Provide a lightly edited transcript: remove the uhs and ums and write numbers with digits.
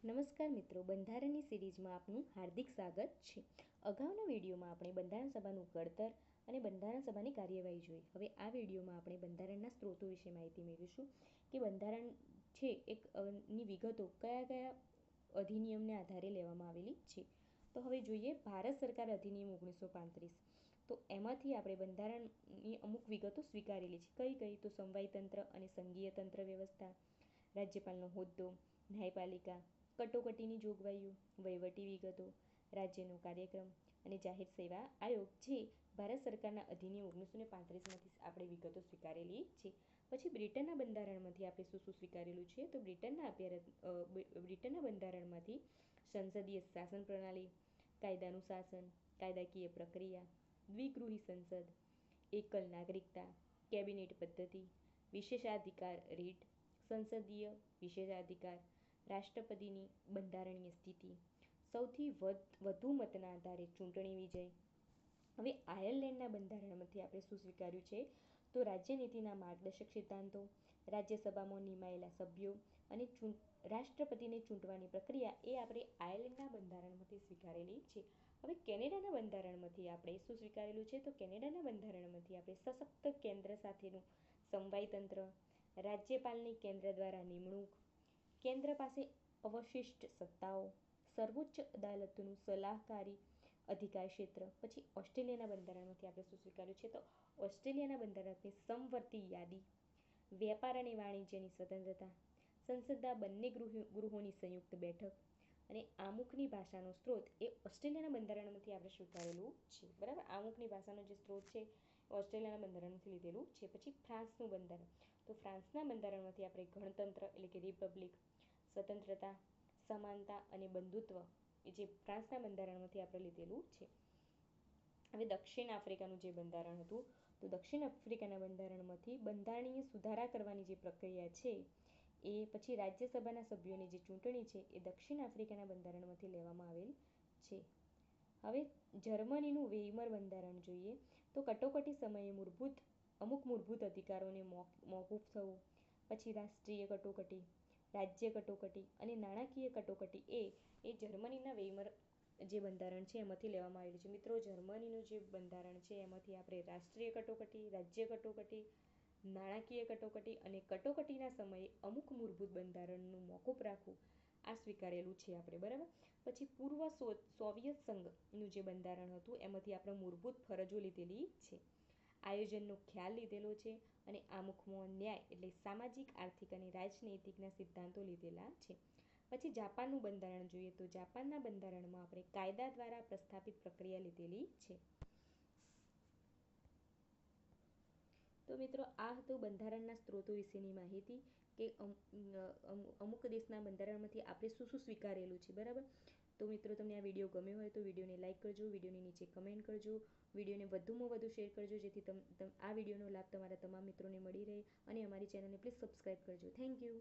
નમસ્કાર મિત્રો, બંધારણની સિરીઝમાં આપનું હાર્દિક સ્વાગત છે. અગાઉના વિડીયોમાં આપણે બંધારણ સભાનું ઘડતર અને બંધારણ સભાની કાર્યવાહી જોઈ. હવે આ વિડીયોમાં આપણે બંધારણના સ્ત્રોતો વિશે માહિતી મેળવીશું કે બંધારણ છે ની વિગતો કયા કયા અધિનિયમને આધારે લેવામાં આવેલી છે. તો હવે જોઈએ ભારત સરકાર અધિનિયમ 1935. તો એમાંથી આપણે બંધારણની અમુક વિગતો સ્વીકારેલી છે. કઈ કઈ? તો સમવાય તંત્ર અને સંઘીય તંત્ર વ્યવસ્થા, રાજ્યપાલનો હોદ્દો, ન્યાયપાલિકા, કટોકટીની જોગવાઈઓ, વહીવટી વિગતો, રાજ્યનો કાર્યક્રમ અને જાહેર સેવા આયોગ, જે ભારત સરકારના અધિનિયમ 1935માંથી આપણે વિગતો સ્વીકારેલી છે. પછી બ્રિટનના બંધારણમાંથી આપણે શું શું સ્વીકારેલું છે? તો બ્રિટનના બંધારણમાંથી સંસદીય શાસન પ્રણાલી, કાયદાનું શાસન, કાયદાકીય પ્રક્રિયા, દ્વિગૃહી સંસદ, એકલ નાગરિકતા, કેબિનેટ પદ્ધતિ, વિશેષાધિકાર રીટ, સંસદીય વિશેષાધિકાર, રાષ્ટ્રપતિની બંધારણીય સ્થિતિ, સૌથી વધુ મતના આધારે ચૂંટણી વિજય. હવે આયર્લેન્ડના બંધારણમાંથી આપણે શું સ્વીકાર્યું છે? તો રાજ્યનીતિના માર્ગદર્શક સિદ્ધાંતો, રાજ્યસભામાં નિમાયેલા સભ્યો અને રાષ્ટ્રપતિને ચૂંટવાની પ્રક્રિયા એ આપણે આયર્લેન્ડના બંધારણમાંથી સ્વીકારેલી છે. હવે કેનેડાના બંધારણમાંથી આપણે શું સ્વીકારેલું છે? તો કેનેડાના બંધારણમાંથી આપણે સશક્ત કેન્દ્ર સાથેનું સમવાય તંત્ર, રાજ્યપાલની કેન્દ્ર દ્વારા નિમણૂક, કેન્દ્ર પાસે અવશિષ્ટ સત્તાઓ, સર્વોચ્ચ અદાલતનું સલાહકારી અધિકાર ક્ષેત્ર. પછી ઓસ્ટ્રેલિયાના બંધારણમાંથી આપણે શું સ્વીકાર્યું છે? તો ઓસ્ટ્રેલિયાના બંધારણની સમવર્તી યાદી, વેપાર અને વાણિજ્યની સ્વતંત્રતા, સંસદના બંને ગૃહોની સંયુક્ત બેઠક અને આમુખની ભાષાનો સ્ત્રોત એ ઓસ્ટ્રેલિયાના બંધારણમાંથી આપણે સ્વીકારેલું છે. બરાબર, આમુખની ભાષાનો જે સ્ત્રોત છે ઓસ્ટ્રેલિયાના બંધારણથી લીધેલું છે. પછી ફ્રાન્સનું બંધારણ, તો ફ્રાન્સના બંધારણમાંથી આપણે ગણતંત્ર એટલે કે રિપબ્લિક, સ્વતંત્રતા, સમાનતા અને બંધુત્વ એ જે ફ્રાન્સના બંધારણમાંથી આપણે લીધેલું છે. હવે દક્ષિણ આફ્રિકાનું જે બંધારણ હતું, તો દક્ષિણ આફ્રિકાના બંધારણમાંથી બંધારણીય સુધારા કરવાની જે પ્રક્રિયા છે એ પછી રાજ્યસભાના સભ્યોની જે ચૂંટણી છે એ દક્ષિણ આફ્રિકાના બંધારણમાંથી લેવામાં આવેલ છે. હવે જર્મનીનું વેઇમર બંધારણ જોઈએ તો કટોકટી સમયે અમુક મૂળભૂત અધિકારોને મોકૂફ થવું, પછી રાષ્ટ્રીય કટોકટી, રાજ્ય કટોકટી અને નાણાકીય કટોકટી એ જર્મનીના વેઇમર જે બંધારણ છે એમાંથી લેવામાં આવેલું છે. મિત્રો, જર્મનીનું જે બંધારણ છે એમાંથી આપણે રાષ્ટ્રીય કટોકટી, રાજ્ય કટોકટી, નાણાકીય કટોકટી અને કટોકટીના સમયે અમુક મૂળભૂત બંધારણનું મોકૂફ રાખવું આ સ્વીકારેલું છે આપણે. બરાબર, પછી પૂર્વ સોવિયત સંઘનું જે બંધારણ હતું એમાંથી આપણે મૂળભૂત ફરજો લીધેલી છે, આયોજનનો ખ્યાલ લીધેલો છે અને આમુખમાં ન્યાય એટલે સામાજિક, આર્થિક અને રાજનૈતિકના સિદ્ધાંતો લીધેલા છે. પછી જાપાનનું બંધારણ જોઈએ તો જાપાનના બંધારણમાં આપણે કાયદા દ્વારા પ્રસ્થાપિત પ્રક્રિયા લીધેલી છે. તો મિત્રો, આ હતું બંધારણના સ્ત્રોતો વિશેની માહિતી કે અમુક દેશના બંધારણમાંથી આપણે શું શું સ્વીકારેલું છે. બરાબર, તો મિત્રો, તમને આ વિડીયો ગમ્યો હોય તો વિડીયોને લાઇક કરજો, વિડીયોની નીચે કમેન્ટ કરજો, વિડીયોને વધુમાં વધુ શેર કરજો જેથી આ વિડીયોનો લાભ તમારા તમામ મિત્રોને મળી રહે અને અમારી ચેનલને પ્લીઝ સબસ્ક્રાઈબ કરજો. Thank you.